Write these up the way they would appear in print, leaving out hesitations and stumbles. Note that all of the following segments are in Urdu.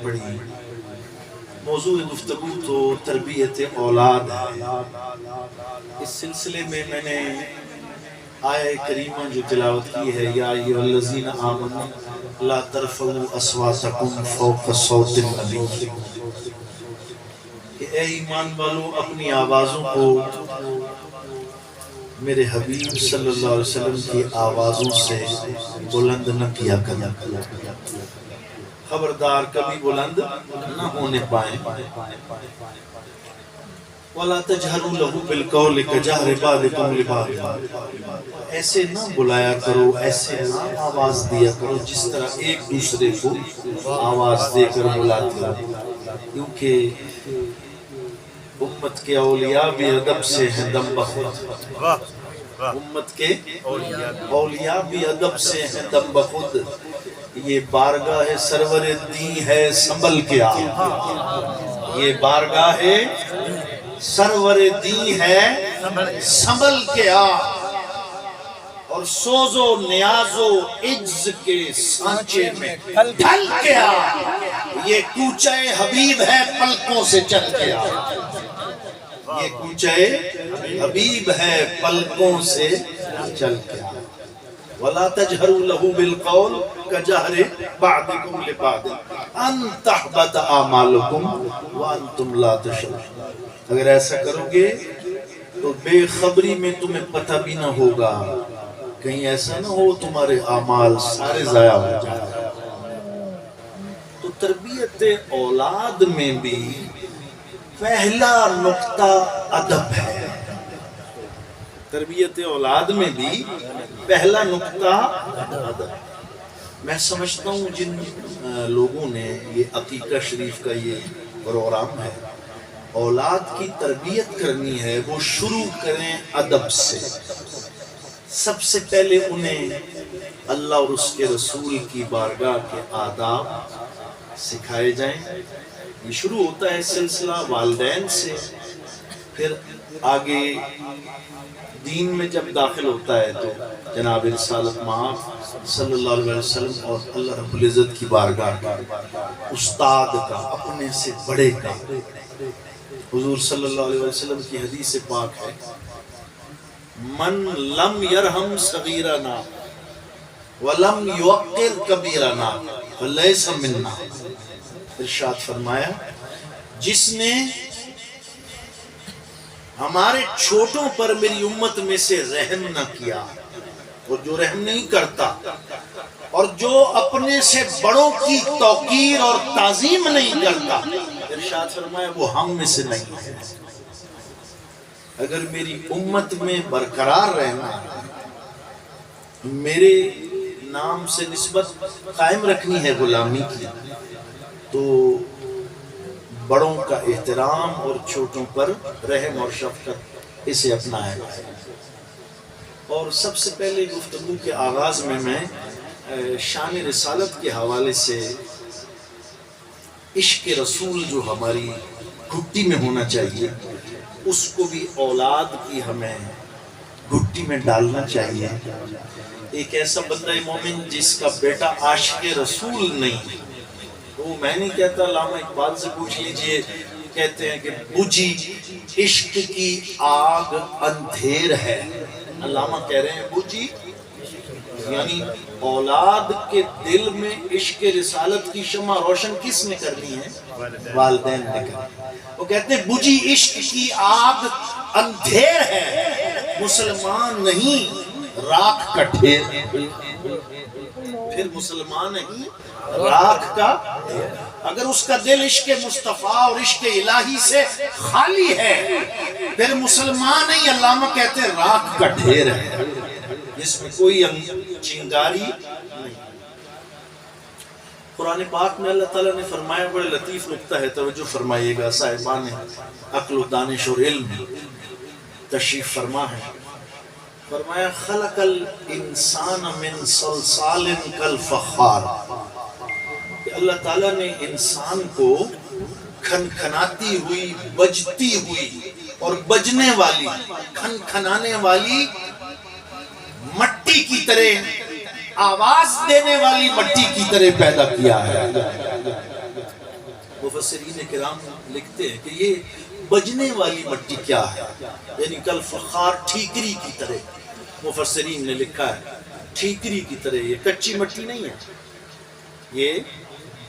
پڑھی. موضوع گفتگو تو تربیت اولاد ہے. اس سلسلے میں نے آیہ کریمہ جو تلاوت کی ہے، یا ایھا الذین آمنوا لا ترفعوا اصواتکم فوق صوت النبی، کہ اے ایمان والو اپنی آوازوں کو میرے حبیب صلی اللہ علیہ وسلم کی آوازوں سے بلند نہ کیا کرنا، خبردار کبھی بلند نہ ہونے پائیں. وَلَا تَجْهَرُوا لَهُ بِالْقَوْلِ كَجَهْرِ بَعْضِكُمْ لِبَعْضٍ، ایسے نہ بلایا کرو، ایسے نہ آواز دیا کرو جس طرح ایک دوسرے کو آواز دے کر بلاتے ہو، کیونکہ امت کے اولیاء بھی ادب سے ہیں دم بخود. امت کے اولیاء بھی ادب سے ہیں دم بخود. یہ بارگاہ سرور دی ہے سنبھل کے آ، یہ بارگاہ سرور دی ہے سنبھل کے آ، اور سوز و نیاز و عجز کے سانچے میں ڈھل کے آ. یہ کوچہ حبیب ہے پلکوں سے چل کے آ، یہ کوچہ حبیب ہے پلکوں سے چل کے آ. وَلَا تَجْهَرُوا لَهُ بِالْقَوْلِ كَجَهْرِ بَعْضِكُمْ لِبَعْضٍ أَن تَحْبَطَ أَعْمَالُكُمْ وَأَنْتُمْ لَا تَشْعُرُونَ. اگر ایسا کرو گے تو بے خبری میں تمہیں پتہ بھی نہ ہوگا، کہیں ایسا نہ ہو تمہارے اعمال سارے ضائع ہو جائیں. تو تربیت اولاد میں بھی پہلا نقطہ ادب ہے. تربیت اولاد میں بھی پہلا نقطہ ادب. میں سمجھتا ہوں جن لوگوں نے یہ عقیقہ شریف کا یہ پروگرام ہے، اولاد کی تربیت کرنی ہے، وہ شروع کریں ادب سے. سب سے پہلے انہیں اللہ اور اس کے رسول کی بارگاہ کے آداب سکھائے جائیں. یہ شروع ہوتا ہے سلسلہ والدین سے، پھر آگے دین میں جب داخل ہوتا ہے تو جناب رسالت مآب صلی اللہ علیہ وسلم اور اللہ رب العزت کی بارگاہ کا، استاد کا، اپنے سے بڑے کا. حضور صلی اللہ علیہ وسلم کی حدیث پاک ہے، من لم یرحم صغیرنا ولم یوقر کبیرنا فلیس منا. ارشاد فرمایا، جس نے ہمارے چھوٹوں پر میری امت میں سے رحم نہ کیا، اور جو رحم نہیں کرتا، اور جو اپنے سے بڑوں کی توقیر اور تعظیم نہیں کرتا، ارشاد فرمایا وہ ہم میں سے نہیں ہے. اگر میری امت میں برقرار رہنا، میرے نام سے نسبت قائم رکھنی ہے غلامی کی، تو بڑوں کا احترام اور چھوٹوں پر رحم اور شفقت اسے اپنایا جائے. اور سب سے پہلے گفتگو کے آغاز میں شان رسالت کے حوالے سے عشق رسول جو ہماری گھٹی میں ہونا چاہیے، اس کو بھی اولاد کی ہمیں گھٹی میں ڈالنا چاہیے. ایک ایسا بندہ مومن جس کا بیٹا عاشق رسول نہیں، وہ میں نہیں کہتا، علامہ اقبال سے پوچھ لیجئے، کہتے ہیں کہ بجھی عشق کی آگ اندھیر ہے. علامہ کہہ رہے ہیں بجھی، یعنی اولاد کے دل میں عشق رسالت کی شمع روشن کس نے کرنی ہے؟ والدین نے کرنی. وہ کہتے ہیں بجھی عشق کی آگ اندھیر ہے، مسلمان نہیں راکھ کا ڈھیر. پھر مسلمان نہیں راکھ کا، اگر اس کا دل عشق مصطفیٰ اور عشق الہی سے خالی ہے پھر مسلمان نہیں، علامہ کہتے ہیں راکھ کا ڈھیر ہے، جس میں کوئی چنگاری نہیں. قرآن پاک میں اللہ تعالیٰ نے فرمایا، بڑے لطیف نکتہ ہے، توجہ فرمائیے گا، صاحبان عقل و دانش اور علم تشریف فرما ہے. فرمایا خلق الانسان من صلصال کالفخار، کہ اللہ تعالیٰ نے انسان کو کھنکھناتی ہوئی، بجتی ہوئی اور بجنے والی، کھنکھنانے والی مٹی کی طرح، آواز دینے والی مٹی کی طرح پیدا کیا ہے. مفسرین کرام لکھتے ہیں کہ یہ بجنے والی مٹی کیا ہے، یعنی کل فخار ٹھیکری کی طرح، مفسرین نے لکھا ہے ٹھیکری کی طرح، یہ کچی مٹی نہیں ہے، یہ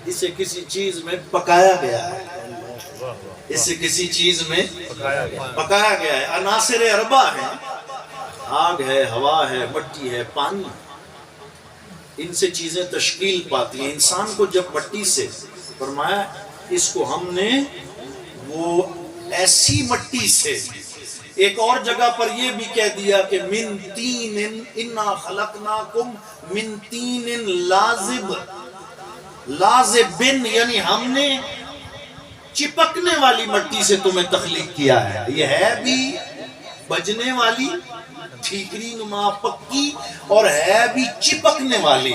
اسے کسی چیز میں پکایا گیا ہے، اسے کسی چیز میں پکایا گیا ہے۔ عناصر اربع ہیں، آگ ہے، ہوا ہے، مٹی ہے، پانی، ان سے چیزیں تشکیل پاتی ہیں۔ انسان کو جب مٹی سے فرمایا اس کو ہم نے وہ ایسی مٹی سے، ایک اور جگہ پر یہ بھی کہہ دیا کہ من تین انا خلقناکم من تین لازب، لازب بن، یعنی ہم نے چپکنے والی مٹی سے تمہیں تخلیق کیا ہے۔ یہ ہے بھی بجنے والی ٹھیکری نما پکی، اور ہے بھی چپکنے والی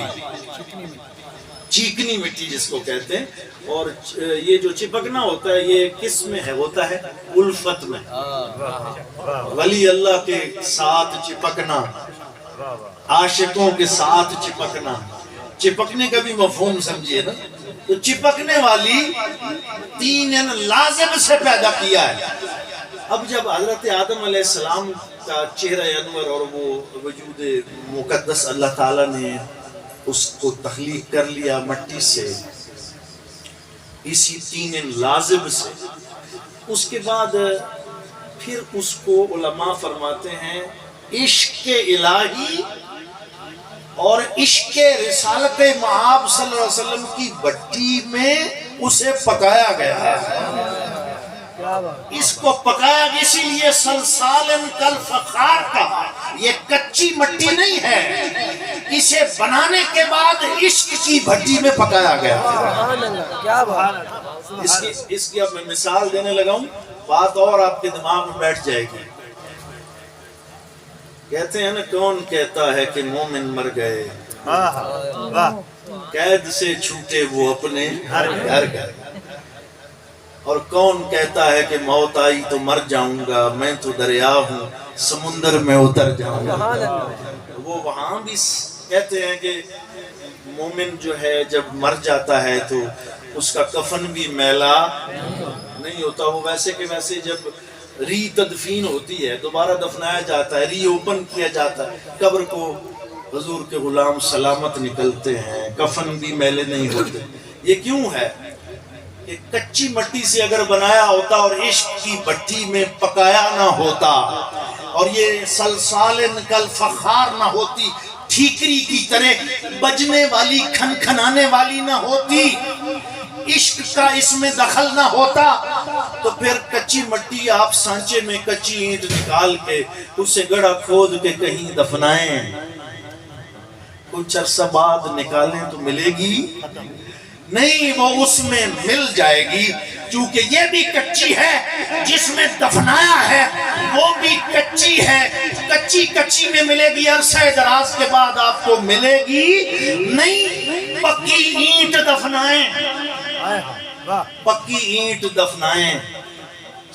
چیکنی مٹی جس کو کہتے ہیں۔ اور یہ جو چپکنا ہوتا ہے یہ کس میں ہے؟ ہوتا ہے الفت میں، ولی اللہ کے ساتھ چپکنا، عاشقوں کے ساتھ چپکنا۔ چپکنے کا بھی مفہوم سمجھیے نا، تو چپکنے والی تین لازم سے پیدا کیا ہے۔ اب جب حضرت آدم علیہ السلام کا چہرہ انور اور وہ وجود مقدس اللہ تعالیٰ نے اس کو تخلیق کر لیا مٹی سے، اسی تین لازم سے، اس کے بعد پھر اس کو علماء فرماتے ہیں عشق الہی اور عشق رسالت مآب صلی اللہ علیہ وسلم کی بٹی میں اسے پکایا گیا ہے۔ اس کو پکایا گیا، اسی لیے سلسالن کل فخار کا، یہ کچی مٹی نہیں ہے، اسے بنانے کے بعد عشق کی بھٹی میں پکایا گیا۔ اس کی اب میں مثال دینے لگا ہوں، بات اور آپ کے دماغ میں بیٹھ جائے گی۔ کہتے ہیں نا کون کہتا ہے کہ مومن مر گئے، قید سے چھوٹے وہ اپنے گھر گئے، اور کون کہتا ہے کہ موت آئی تو مر جاؤں گا، میں تو دریا ہوں سمندر میں اتر جاؤں گا۔ وہ وہاں بھی کہتے ہیں کہ مومن جو ہے جب مر جاتا ہے تو اس کا کفن بھی میلا نہیں ہوتا، وہ ویسے کہ ویسے جب ری تدفین ہوتی ہے دوبارہ دفنایا جاتا ہے، ری اوپن کیا جاتا ہے، قبر کو حضور کے غلام سلامت نکلتے ہیں، کفن بھی میلے نہیں ہوتے۔ یہ کیوں ہے کہ کچی مٹی سے اگر بنایا ہوتا اور عشق کی بھٹی میں پکایا نہ ہوتا، اور یہ سلسالن کل فخار نہ ہوتی، ٹھیکری کی طرح بجنے والی کھنکھنانے والی نہ ہوتی، عشق کا اس میں دخل نہ ہوتا، تو پھر کچی مٹی آپ سانچے میں کچی اینٹ نکال کے اسے گڑھا کھود کے کہیں دفنائیں، کچھ عرصہ بعد نکالیں تو ملے گی نہیں، وہ اس میں مل جائے گی، چونکہ یہ بھی کچی ہے جس میں دفنایا ہے، وہ بھی کچی ہے، کچی میں ملے گی، عرصہ دراز کے بعد آپ کو ملے گی نہیں۔ پکی اینٹ دفنائیں، پکی اینٹ دفنائیں،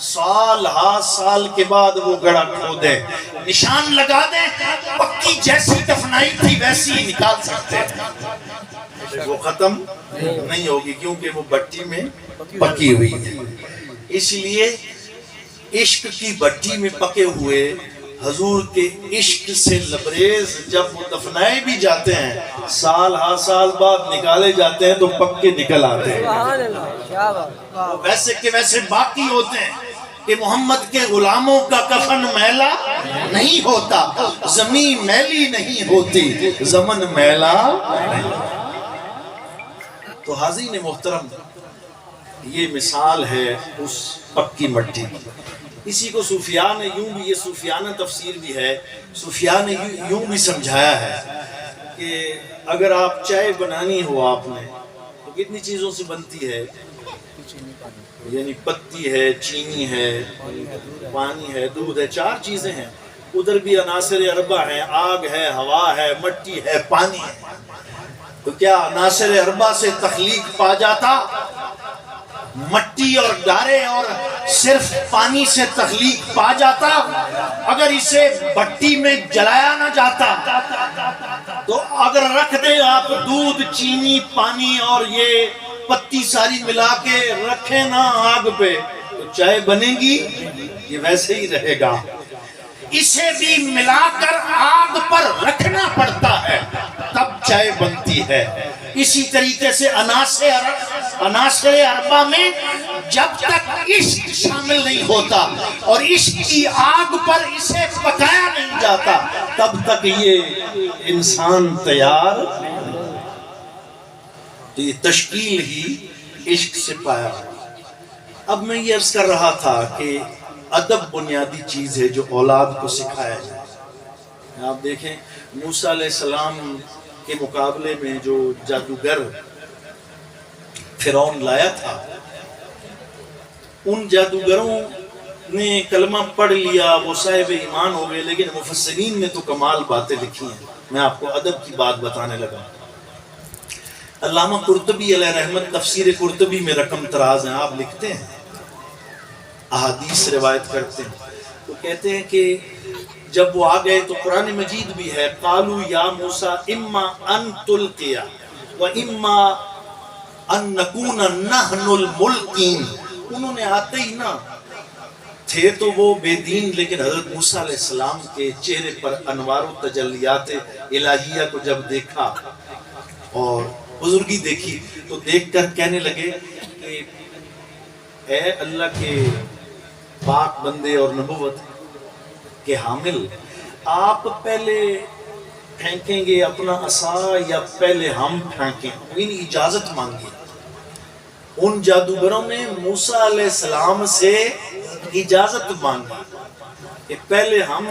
سال ہا سال کے بعد وہ گڑھا کھودیں، نشان لگا دیں، پکی جیسی دفنائی تھی ویسی ہی نکال سکتے ہیں، وہ ختم نہیں ہوگی کیونکہ وہ بٹی میں پکی ہوئی ہے۔ اس لیے عشق کی بٹی میں پکے ہوئے حضور کے عشق سے لبریز جب وہ دفنائے بھی جاتے ہیں، سال ہا سال بعد نکالے جاتے ہیں تو پکے نکل آتے ہیں، ویسے کہ ویسے باقی ہوتے ہیں کہ محمد کے غلاموں کا کفن میلا نہیں ہوتا، زمین میلی نہیں ہوتی، زمن میلا۔ تو حاضرین محترم، یہ مثال ہے اس پکی مٹی کی۔ اسی کو صوفیاء نے یوں بھی، یہ صوفیانہ تفسیر بھی ہے، صوفیاء نے یوں بھی سمجھایا ہے کہ اگر آپ چائے بنانی ہو آپ نے تو کتنی چیزوں سے بنتی ہے، یعنی پتی ہے، چینی ہے، پانی ہے، دودھ ہے، 4 چیزیں ہیں، ادھر بھی عناصر اربع ہیں، آگ ہے، ہوا ہے، مٹی ہے، پانی ہے۔ تو کیا عناصر اربع سے تخلیق پا جاتا؟ مٹی اور گارے اور صرف پانی سے تخلیق پا جاتا؟ اگر اسے بھٹی میں جلایا نہ جاتا تو اگر رکھ دیں آپ دودھ، چینی، پانی اور یہ پتی ساری ملا کے رکھے نا آگ پہ تو چائے بنے گی؟ یہ ویسے ہی رہے گا۔ اسے بھی ملا کر آگ پر رکھنا پڑتا ہے تب چائے بنتی ہے۔ اسی طریقے سے عناصر اربعہ میں جب تک عشق شامل نہیں ہوتا اور عشق کی آگ پر اسے پکایا نہیں جاتا تب تک یہ انسان تیار۔ تو یہ تشکیل ہی عشق سے پایا۔ اب میں یہ عرض کر رہا تھا کہ ادب بنیادی چیز ہے جو اولاد کو سکھایا جائے۔ آپ دیکھیں موسیٰ علیہ السلام کے مقابلے میں جو جادوگر فرعون لایا تھا، ان جادوگروں نے کلمہ پڑھ لیا، وہ صاحب ایمان ہو گئے، لیکن مفسرین نے تو کمال باتیں لکھی ہیں۔ میں آپ کو ادب کی بات بتانے لگا۔ علامہ قرطبی علیہ رحمت تفسیر قرطبی میں رقم تراز ہیں، آپ لکھتے ہیں، احادیث روایت کرتے ہیں، تو کہتے ہیں کہ جب وہ آ گئے تو قرآن مجید بھی ہے، قالوا یا موسیٰ اما ان تلقی و اما ان نکون نحن الملقین۔ انہوں نے آتے ہی نا تھے تو وہ بے دین، لیکن حضرت موسیٰ علیہ السلام کے چہرے پر انوار و تجلیات الہیہ کو جب دیکھا اور بزرگی دیکھی تو دیکھ کر کہنے لگے کہ اے اللہ کے پاک بندے اور نبوت کے حامل، آپ پہلے پھینکیں گے اپنا عصا یا پہلے ہم پھینکیں؟ ان اجازت مانگی۔ ان جادوگروں نے موسیٰ علیہ السلام سے اجازت مانگی کہ پہلے ہم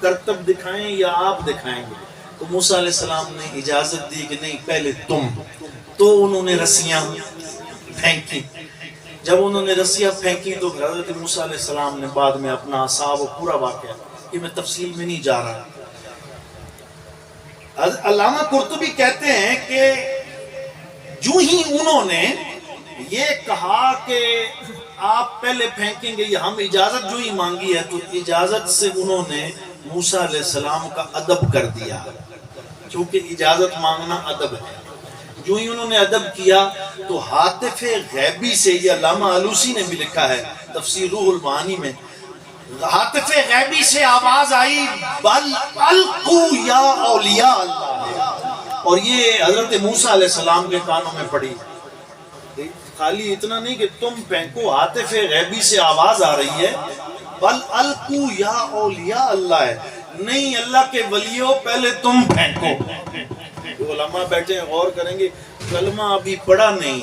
کرتب دکھائیں یا آپ دکھائیں گے؟ تو موسیٰ علیہ السلام نے اجازت دی کہ نہیں، پہلے تم۔ تو انہوں نے رسیاں پھینکی۔ جب انہوں نے رسیاں پھینکی تو حضرت موسیٰ علیہ السلام نے بعد میں اپنا عصا، وہ پورا واقعہ کہ میں تفصیل میں نہیں جا رہا۔ علامہ قرطبی کہتے ہیں کہ جو ہی انہوں نے یہ کہا کہ آپ پہلے پھینکیں گے یا ہم اجازت جو ہی مانگی ہے، تو اجازت سے انہوں نے موسیٰ علیہ السلام کا ادب کر دیا، کیونکہ اجازت مانگنا ادب ہے۔ جو ہی انہوں نے ادب کیا تو ہاتف غیبی سے، یہ علامہ آلوسی نے بھی لکھا ہے تفسیر روح المعانی میں، ہاتف غیبی سے آواز آئی بل القوا یا اولیاء اللہ، اور یہ حضرت موسیٰ علیہ السلام کے کانوں میں پڑی۔ خالی اتنا نہیں کہ تم پھینکو، ہاتف غیبی سے آواز آ رہی ہے بل القوا یا اولیاء اللہ ہے، نہیں اللہ کے ولیوں پہلے تم پھینکو۔ علماء بیٹھے ہیں غور کریں گے، کلمہ ابھی پڑھا نہیں،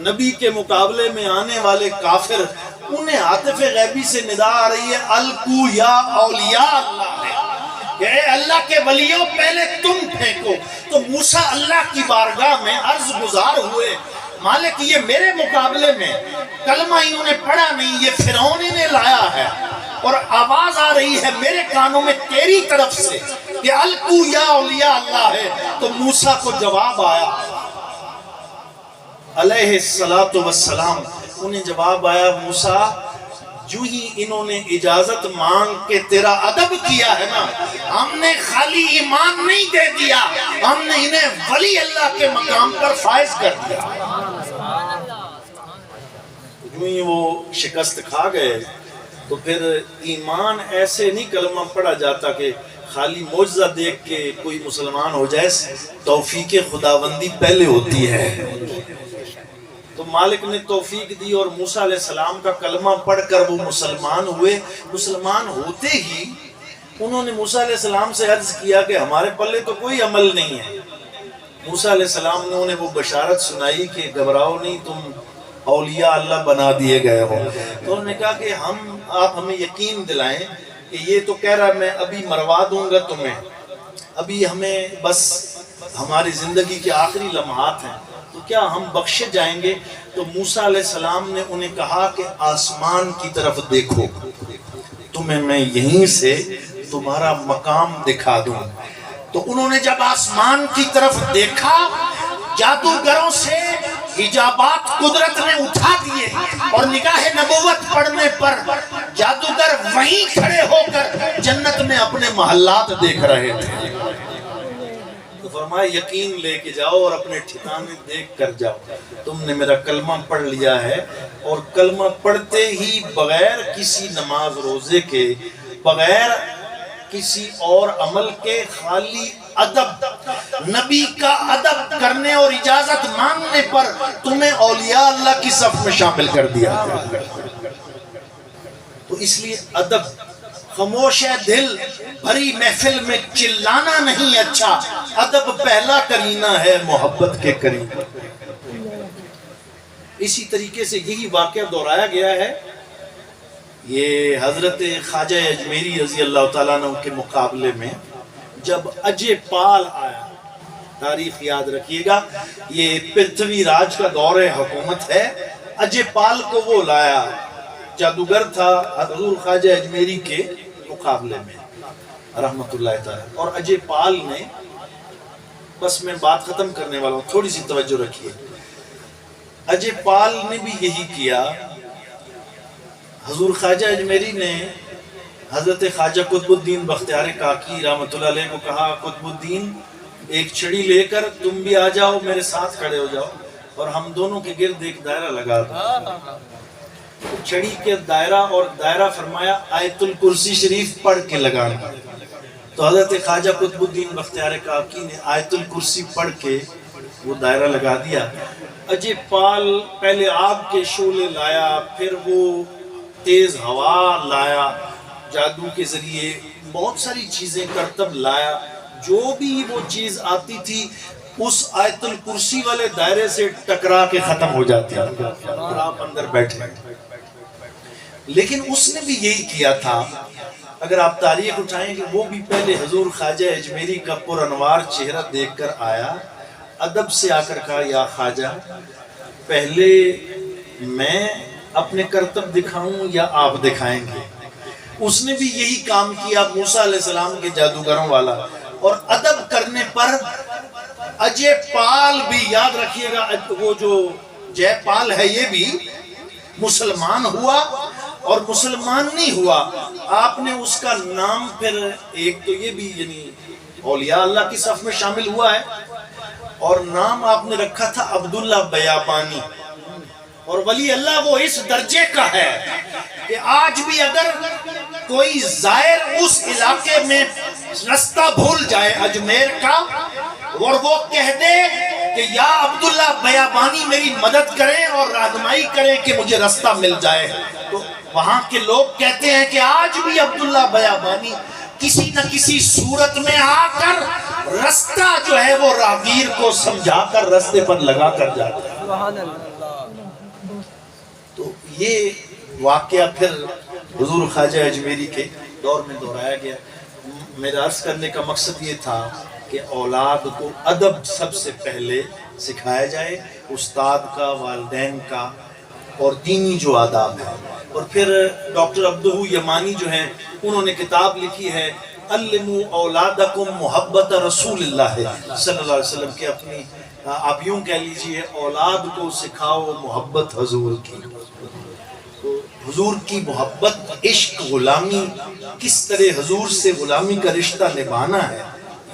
نبی کے مقابلے میں آنے والے کافر، انہیں عاطف غیبی سے ندا آ رہی ہے القوا یا اولیاء اللہ ہے کہ اے اللہ کے ولیوں پہلے تم پھینکو۔ تو موسیٰ اللہ کی بارگاہ میں عرض گزار ہوئے، مالک یہ میرے مقابلے میں کلمہ انہوں نے پڑھا نہیں، یہ فرعون نے لایا ہے، اور آواز آ رہی ہے میرے کانوں میں تیری طرف سے کہ القوا یا اولیاء اللہ ہے۔ تو موسیٰ کو جواب آیا علیہ السلام، انہیں جواب آیا موسیٰ جو ہی انہوں نے اجازت مانگ کے تیرا ادب کیا ہے نا، ہم نے خالی ایمان نہیں دے دیا، ہم نے انہیں ولی اللہ کے مقام پر فائز کر دیا۔ جو ہی وہ شکست کھا گئے تو پھر ایمان ایسے نہیں کلمہ پڑھا جاتا کہ خالی معجزہ دیکھ کے کوئی مسلمان ہو جائے، توفیق خداوندی پہلے ہوتی ہے۔ تو مالک نے توفیق دی اور موسیٰ علیہ السلام کا کلمہ پڑھ کر وہ مسلمان ہوئے۔ مسلمان ہوتے ہی انہوں نے موسیٰ علیہ السلام سے عرض کیا کہ ہمارے پلے تو کوئی عمل نہیں ہے۔ موسیٰ علیہ السلام نے انہیں وہ بشارت سنائی کہ گھبراؤ نہیں، تم اولیاء اللہ بنا دیے گئے ہو۔ تو انہوں نے کہا کہ آپ ہمیں یقین دلائیں کہ یہ تو کہہ رہا میں ابھی مروا دوں گا تمہیں، ابھی ہمیں بس ہماری زندگی کے آخری لمحات ہیں، تو کیا ہم بخشے جائیں گے؟ تو موسیٰ علیہ السلام نے انہیں کہا کہ آسمان کی طرف دیکھو، تمہیں میں یہیں سے تمہارا مقام دکھا دوں۔ تو انہوں نے جب آسمان کی طرف دیکھا، جادوگروں سے حجابات قدرت نے اٹھا دیے اور نگاہ نبوت پڑھنے پر جادوگر وہیں کھڑے ہو کر جنت میں اپنے محلات دیکھ رہے تھے۔ تو فرمایا یقین لے کے جاؤ اور اپنے ٹھکانے دیکھ کر جاؤ، تم نے میرا کلمہ پڑھ لیا ہے، اور کلمہ پڑھتے ہی بغیر کسی نماز روزے کے، بغیر کسی اور عمل کے، خالی ادب، نبی کا ادب کرنے اور اجازت مانگنے پر تمہیں اولیاء اللہ کی صف میں شامل کر دیا۔ تو اس لیے ادب، خاموش ہے دل، بھری محفل میں چلانا نہیں اچھا، ادب پہلا کرینہ ہے محبت کے قریب۔ اسی طریقے سے یہی واقعہ دہرایا گیا ہے، یہ حضرت خواجہ اجمیری رضی اللہ تعالیٰ عنہ کے مقابلے میں جب اجے پال آیا، تاریخ یاد رکھیے گا، یہ پرتھوی راج کا دور حکومت ہے، اجے پال کو وہ لایا، جادوگر تھا حضور خواجہ اجمیری کے مقابلے میں رحمت اللہ تعالیٰ، اور اجے پال نے، بس میں بات ختم کرنے والا ہوں، تھوڑی سی توجہ رکھیے، اجے پال نے بھی یہی کیا۔ حضور خواجہ اجمیری نے حضرت خواجہ قطب الدین بختیار کاکی رحمت اللہ علیہ کو کہا، قطب الدین ایک چھڑی لے کر تم بھی آ جاؤ، میرے ساتھ کھڑے ہو جاؤ، اور ہم دونوں کے گرد ایک دائرہ لگا دو۔ چھڑی کے دائرہ، اور دائرہ فرمایا آیت الکرسی شریف پڑھ کے لگانا۔ تو حضرت خواجہ قطب الدین بختیار کاکی نے آیت الکرسی پڑھ کے وہ دائرہ لگا دیا۔ اجے پال پہلے آگ کے شعلے لایا، پھر وہ تیز ہوا لایا، جادو کے ذریعے بہت ساری چیزیں کرتب لایا، جو بھی وہ چیز آتی تھی اس آیت الکرسی والے دائرے سے ٹکرا کے ختم ہو جاتی ہے، اور آپ اندر بیٹھے۔ لیکن اس نے بھی یہی کیا تھا، اگر آپ تاریخ اٹھائیں کہ وہ بھی پہلے حضور خواجہ اجمیری کا پر انوار چہرہ دیکھ کر آیا، ادب سے آ کر کہا یا خواجہ پہلے میں اپنے کرتب دکھاؤں یا آپ دکھائیں گے؟ اس نے بھی یہی کام کیا موسیٰ علیہ السلام کے جادوگروں والا، اور ادب کرنے پر اجے پال بھی، یاد رکھیے گا وہ جو جے پال ہے یہ بھی مسلمان ہوا، اور مسلمان نہیں ہوا، آپ نے اس کا نام پھر ایک تو یہ بھی یعنی اولیاء اللہ کی صف میں شامل ہوا ہے، اور نام آپ نے رکھا تھا عبداللہ بیابانی، اور ولی اللہ وہ اس درجے کا ہے کہ آج بھی اگر کوئی زائر اس علاقے میں رستہ بھول جائے اجمیر کا، اور وہ کہہ دے کہ یا عبداللہ بیابانی میری مدد کریں اور رہنمائی کریں کہ مجھے رستہ مل جائے، تو وہاں کے لوگ کہتے ہیں کہ آج بھی عبداللہ بیابانی کسی نہ کسی صورت میں آ کر رستہ جو ہے وہ راہگیر کو سمجھا کر رستے پر لگا کر جاتا ہے۔ تو یہ واقعہ پھر حضور خواجہ اجمیری کے دور میں دہرایا گیا۔ میرا عرض کرنے کا مقصد یہ تھا کہ اولاد کو ادب سب سے پہلے سکھایا جائے، استاد کا، والدین کا، اور دینی جو آداب ہے۔ اور پھر ڈاکٹر عبدہ یمانی جو ہیں انہوں نے کتاب لکھی ہے علموا اولادکم محبت رسول اللہ صلی اللہ علیہ وسلم، کے اپنی آپ یوں کہہ لیجئے اولاد کو سکھاؤ محبت حضور کی۔ تو حضور کی محبت، عشق، غلامی، کس طرح حضور سے غلامی کا رشتہ نبھانا ہے،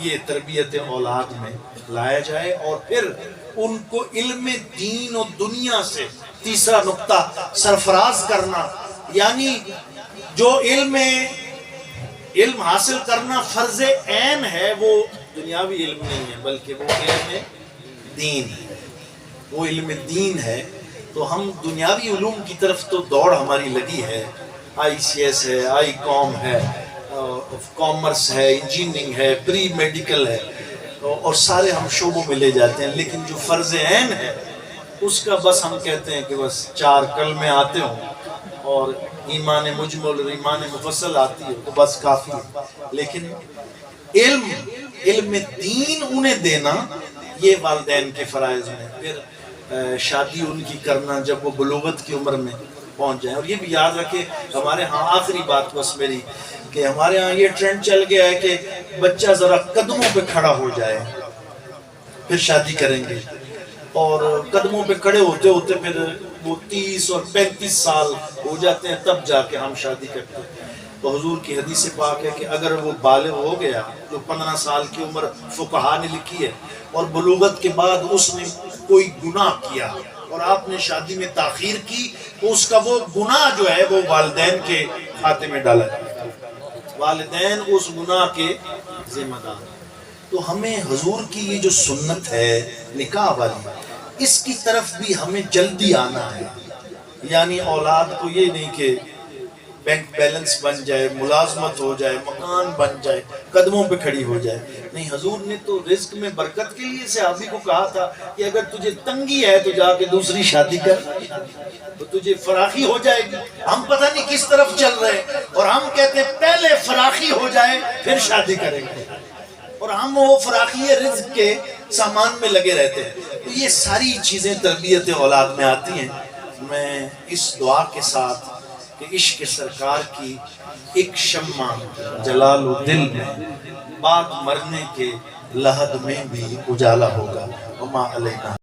یہ تربیت اولاد میں لایا جائے، اور پھر ان کو علم دین و دنیا سے، تیسرا نقطہ، سرفراز کرنا، یعنی جو علم حاصل کرنا فرض عین ہے، وہ دنیاوی علم نہیں ہے بلکہ وہ علم دین ہے، وہ علم دین ہے۔ تو ہم دنیاوی علوم کی طرف تو دوڑ ہماری لگی ہے، آئی سی ایس ہے، آئی کام ہے، کامرس ہے، انجینئرنگ ہے، پری میڈیکل ہے، اور سارے ہم شعبوں میں لے جاتے ہیں، لیکن جو فرض عین ہے اس کا بس ہم کہتے ہیں کہ بس 4 کلمے آتے ہوں اور ایمان مجمل اور ایمان مفصل آتی ہے تو بس کافی ہے، لیکن علم دین انہیں دینا یہ والدین کے فرائض میں۔ پھر شادی ان کی کرنا جب وہ بلوغت کی عمر میں پہنچ جائیں، اور یہ بھی یاد رکھے ہمارے ہاں، آخری بات بس میری، کہ ہمارے ہاں یہ ٹرینڈ چل گیا ہے کہ بچہ ذرا قدموں پہ کھڑا ہو جائے پھر شادی کریں گے، اور قدموں پہ کھڑے ہوتے ہوتے پھر وہ 30 اور 35 سال ہو جاتے ہیں تب جا کے ہم شادی کرتے ہیں۔ تو حضور کی حدیث پاک ہے کہ اگر وہ بالغ ہو گیا، جو 15 سال کی عمر فقہا نے لکھی ہے، اور بلوغت کے بعد اس نے کوئی گناہ کیا اور آپ نے شادی میں تاخیر کی، تو اس کا وہ گناہ جو ہے وہ والدین کے کھاتے میں ڈالا جائے، والدین اس گناہ کے ذمہ دار۔ تو ہمیں حضور کی یہ جو سنت ہے نکاح والی، اس کی طرف بھی ہمیں جلدی آنا ہے۔ یعنی اولاد کو یہ نہیں کہ بینک بیلنس بن جائے، ملازمت ہو جائے، مکان بن جائے، قدموں پہ کھڑی ہو جائے، نہیں، حضور نے تو رزق میں برکت کے لیے صحابی کو کہا تھا کہ اگر تجھے تنگی ہے تو جا کے دوسری شادی کر، تو تجھے فراخی ہو جائے گی۔ ہم پتہ نہیں کس طرف چل رہے ہیں، اور ہم کہتے ہیں پہلے فراخی ہو جائے پھر شادی کریں گے، اور ہم وہ فراخی رزق کے سامان میں لگے رہتے ہیں۔ تو یہ ساری چیزیں تربیت اولاد میں آتی ہیں۔ میں اس دعا کے ساتھ کہ عشق سرکار کی ایک شمع جلا لو دل میں، بعد مرنے کے لحد میں بھی اجالا ہوگا۔ وما علینا۔